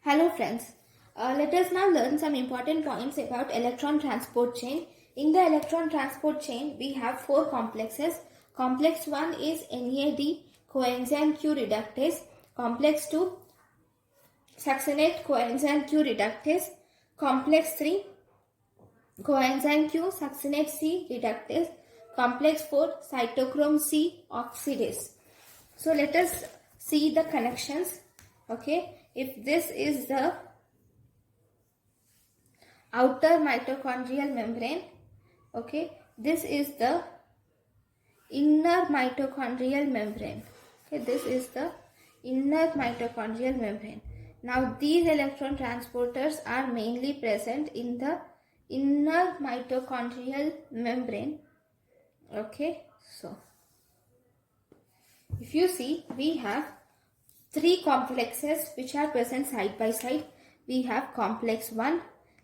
Hello friends, let us now learn some important points about electron transport chain. In the electron transport chain, we have four complexes. Complex 1 is NAD coenzyme Q reductase. Complex 2, succinate coenzyme Q reductase. Complex 3, coenzyme Q succinate C reductase. Complex 4, cytochrome C oxidase. So let us see the connections. Okay, if this is the outer mitochondrial membrane, okay, this is the inner mitochondrial membrane. Okay, this is the inner mitochondrial membrane. Now these electron transporters are mainly present in the inner mitochondrial membrane. Okay, so if you see, we have three complexes which are present side by side. We have complex 1,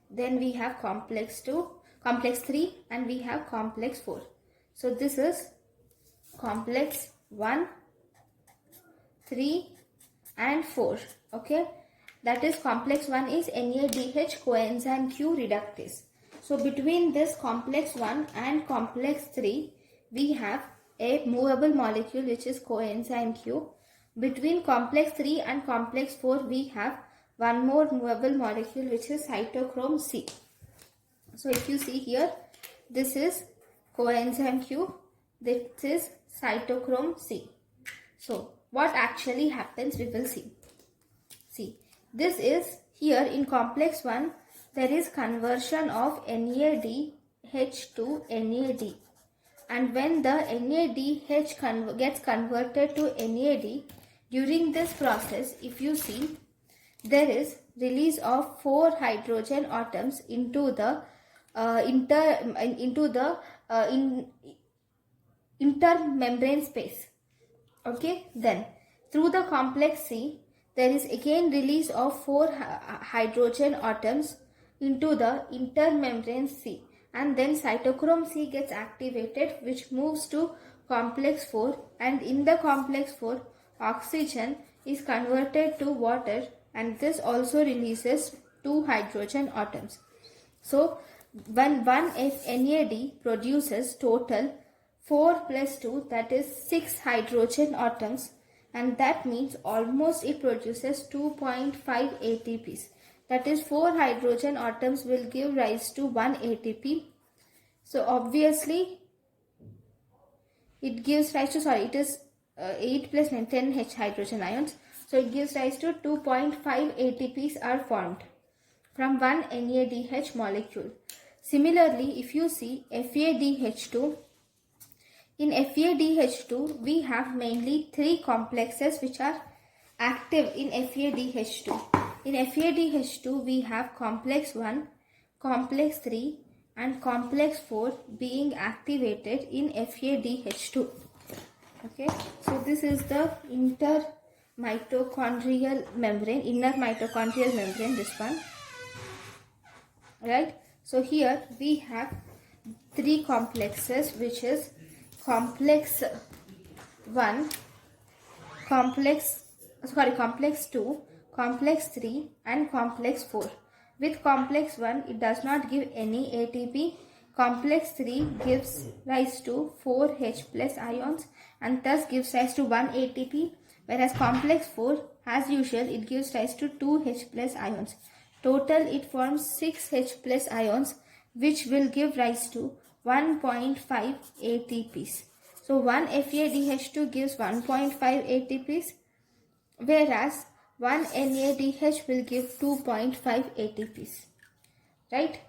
then we have complex 2, complex 3, and we have complex 4. So this is complex 1, 3 and 4. Okay, that is complex 1 is NADH coenzyme Q reductase. So between this complex 1 and complex 3, we have a movable molecule which is coenzyme Q. Between complex 3 and complex 4, we have one more movable molecule which is cytochrome C. So if you see here, this is coenzyme Q, this is cytochrome C. So what actually happens, we will see. See, this is here in complex 1, there is conversion of NADH to NAD. And when the NADH gets converted to NAD, during this process, if you see, there is release of 4 hydrogen atoms into the intermembrane space. Okay, then through the complex C, there is again release of 4 hydrogen atoms into the intermembrane C, and then cytochrome C gets activated, which moves to complex 4, and in the complex 4, oxygen is converted to water, and this also releases 2 hydrogen atoms. So when one NAD produces total 4 plus 2, that is 6 hydrogen atoms, and that means almost it produces 2.5 ATPs. That is 4 hydrogen atoms will give rise to 1 ATP. So obviously it gives rise to, it is 8 plus 9, 10 H hydrogen ions. So it gives rise to 2.5 ATPs are formed from one NADH molecule. Similarly, if you see FADH2, in FADH2 we have mainly 3 complexes which are active in FADH2. In FADH2 we have complex 1, complex 3 and complex 4 being activated in FADH2. Okay, so this is the inner mitochondrial membrane, this one, right? So here we have 3 complexes, which is complex 1, complex 2, complex 3 and complex 4. With complex 1, it does not give any ATP. Complex 3 gives rise to 4 H plus ions and thus gives rise to 1 ATP, whereas complex 4, as usual, it gives rise to 2 H plus ions. Total it forms 6 H plus ions, which will give rise to 1.5 ATPs. So 1 FADH2 gives 1.5 ATPs, whereas 1 NADH will give 2.5 ATPs. Right?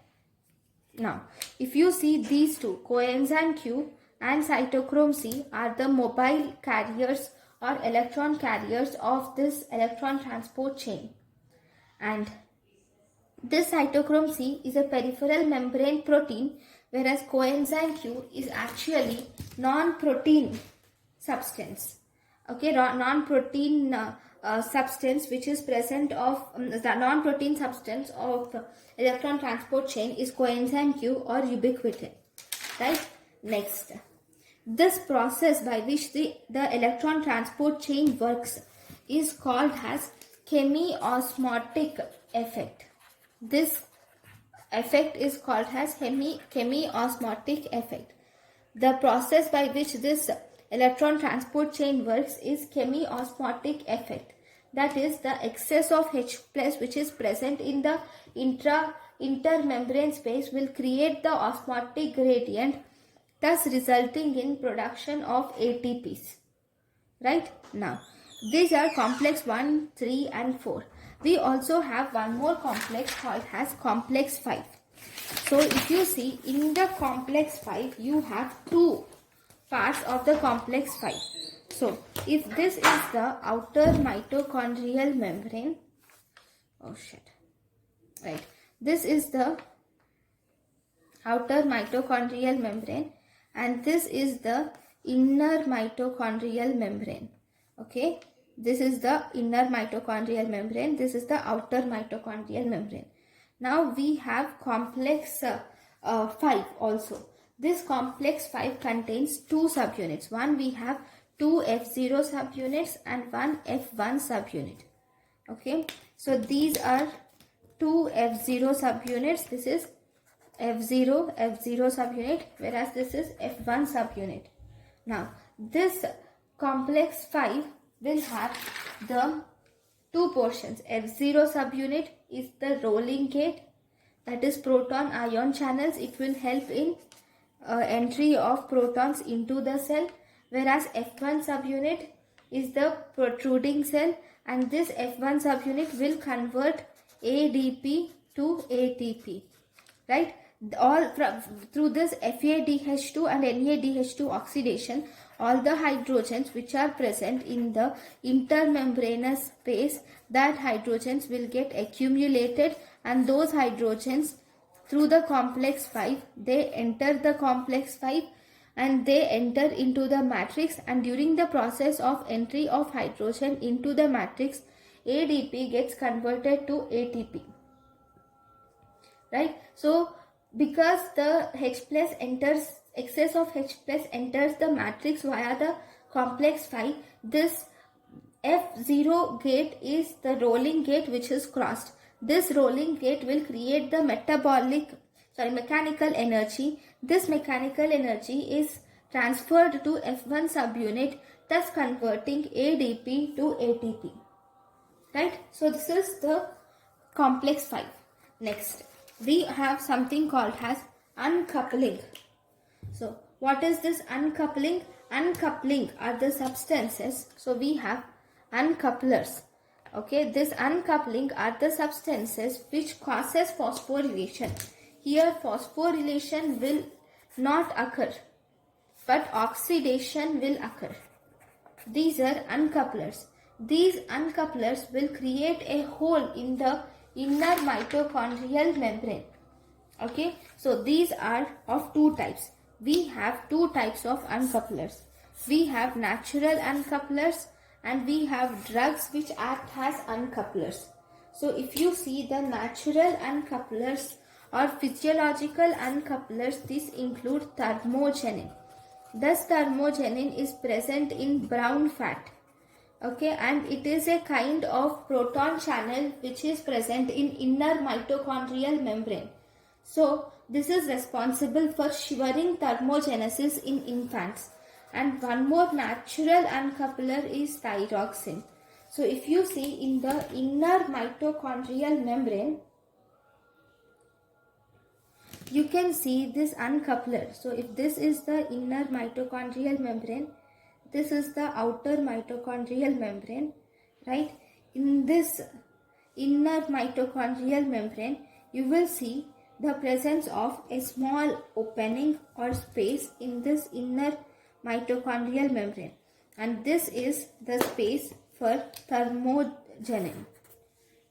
Now, if you see these two, coenzyme Q and cytochrome C are the mobile carriers or electron carriers of this electron transport chain. And this cytochrome C is a peripheral membrane protein, whereas coenzyme Q is actually non-protein substance. Okay, non-protein substance which is present of the non-protein substance of electron transport chain is coenzyme Q or ubiquitin. Right? Next, this process by which the electron transport chain works is called as chemiosmotic effect. This effect is called as chemiosmotic effect. The process by which this electron transport chain works is chemiosmotic effect. That is, the excess of H plus which is present in the intermembrane space will create the osmotic gradient, thus resulting in production of ATPs. Right? Now, these are complex 1, 3 and 4. We also have one more complex called as complex 5. So, if you see in the complex 5, you have two parts of the complex 5. So, if this is the outer mitochondrial membrane, right, this is the outer mitochondrial membrane and this is the inner mitochondrial membrane. Okay, this is the inner mitochondrial membrane, this is the outer mitochondrial membrane. Now we have complex 5 also. This complex 5 contains two subunits. One, we have two F0 subunits and one F1 subunit. Okay, so these are two F0 subunits. This is F0 subunit, whereas this is F1 subunit. Now, this complex 5 will have the two portions. F0 subunit is the rolling gate, that is proton ion channels. It will help in entry of protons into the cell, whereas F1 subunit is the protruding cell, and this F1 subunit will convert ADP to ATP, right? All through this FADH2 and NADH2 oxidation, all the hydrogens which are present in the intermembranous space, that hydrogens will get accumulated, and those hydrogens through the complex 5, they enter the complex 5 and they enter into the matrix, and during the process of entry of hydrogen into the matrix, ADP gets converted to ATP, right? So because the H plus enters, excess of H plus enters the matrix via the complex 5, this F0 gate is the rolling gate which is crossed. This rolling gate will create the mechanical energy. This mechanical energy is transferred to F1 subunit, thus converting ADP to ATP. Right? So this is the complex 5. Next, we have something called as uncoupling. So what is this uncoupling? Uncoupling are the substances. So we have uncouplers. Okay, this uncoupling are the substances which causes phosphorylation. Here phosphorylation will not occur, but oxidation will occur. These are uncouplers. These uncouplers will create a hole in the inner mitochondrial membrane. Okay, so these are of two types. We have two types of uncouplers. We have natural uncouplers and we have drugs which act as uncouplers. So if you see the natural uncouplers or physiological uncouplers, these include thermogenin. Thus thermogenin is present in brown fat. Okay, and it is a kind of proton channel which is present in inner mitochondrial membrane. So this is responsible for shivering thermogenesis in infants. And one more natural uncoupler is thyroxine. So if you see in the inner mitochondrial membrane, you can see this uncoupler. So if this is the inner mitochondrial membrane, this is the outer mitochondrial membrane, right? In this inner mitochondrial membrane, you will see the presence of a small opening or space in this inner mitochondrial membrane, and this is the space for thermogenin.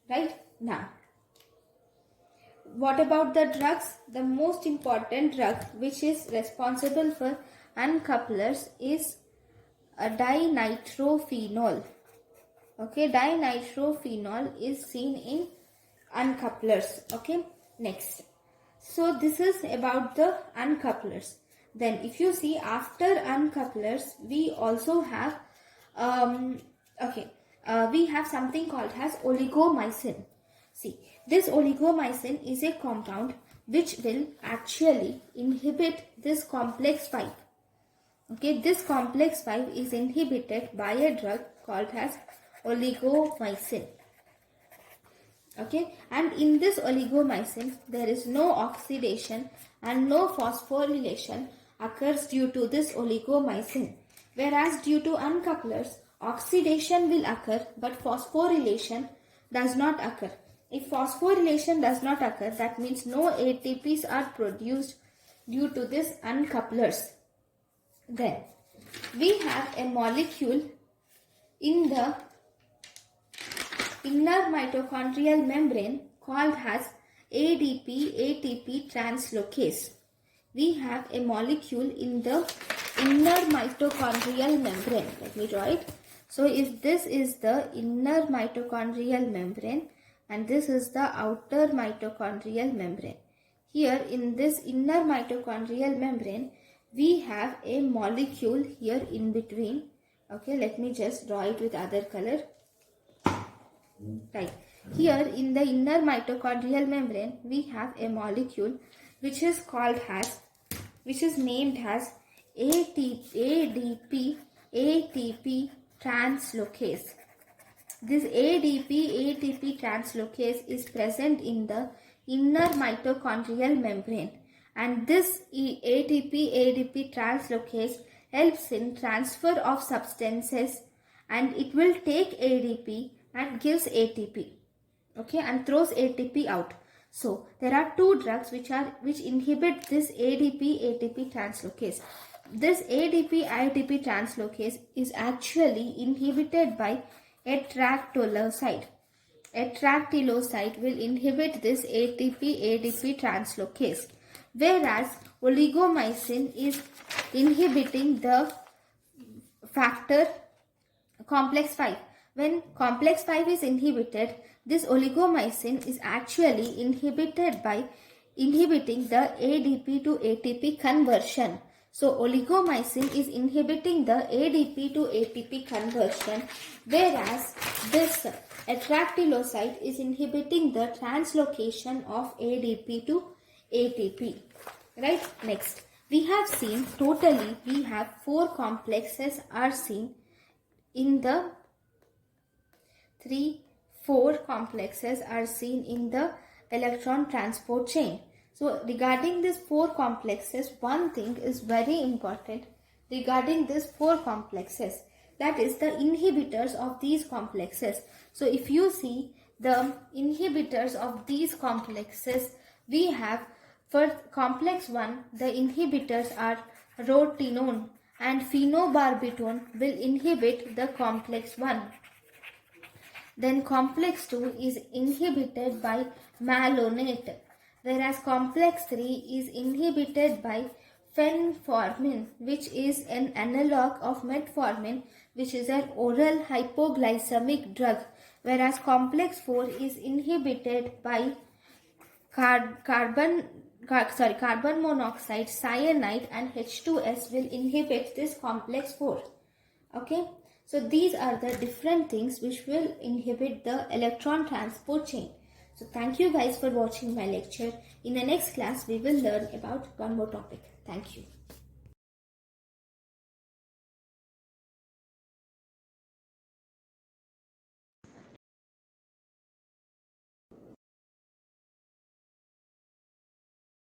Right? Now, what about the drugs? The most important drug which is responsible for uncouplers is a dinitrophenol. Okay, dinitrophenol is seen in uncouplers. Okay, next. So this is about the uncouplers. Then if you see after uncouplers, we also have we have something called as oligomycin. See, this oligomycin is a compound which will actually inhibit this complex 5. Okay, this complex 5 is inhibited by a drug called as oligomycin. Okay, and in this oligomycin there is no oxidation and no phosphorylation occurs due to this oligomycin, whereas due to uncouplers oxidation will occur but phosphorylation does not occur. If phosphorylation does not occur, that means no ATPs are produced due to this uncouplers. Then we have a molecule in the inner mitochondrial membrane called as Adp Atp Translocase. We have a molecule in the inner mitochondrial membrane. Let me draw it. So if this is the inner mitochondrial membrane and this is the outer mitochondrial membrane. Here in this inner mitochondrial membrane, we have a molecule here in between. Okay, let me just draw it with other color. Right. Here in the inner mitochondrial membrane, we have a molecule which is named as Adp Atp Translocase. This Adp Atp Translocase is present in the inner mitochondrial membrane, and this Adp Adp Translocase helps in transfer of substances, and it will take ADP and gives ATP, okay, and throws ATP out. So there are two drugs which inhibit this Adp Atp translocase. This Adp Atp translocase is actually inhibited by etractyloside. Etractyloside will inhibit this Adp Adp translocase, whereas oligomycin is inhibiting the factor complex 5. When complex 5 is inhibited, this oligomycin is actually inhibited by inhibiting the ADP to ATP conversion. So oligomycin is inhibiting the ADP to ATP conversion, whereas this etractyloside is inhibiting the translocation of ADP to ATP. Right? Next, we have seen totally we have 4 complexes are seen in the 4 complexes are seen in the electron transport chain. So regarding these 4 complexes, one thing is very important regarding these 4 complexes, that is the inhibitors of these complexes. So if you see the inhibitors of these complexes, we have for complex 1, the inhibitors are rotenone and phenobarbital will inhibit the complex 1. Then complex 2 is inhibited by malonate, whereas complex 3 is inhibited by fenformin, which is an analog of metformin, which is an oral hypoglycemic drug, whereas complex 4 is inhibited by carbon monoxide, cyanide and H2S will inhibit this complex 4. Okay. So these are the different things which will inhibit the electron transport chain. So thank you guys for watching my lecture. In the next class, we will learn about one more topic. Thank you.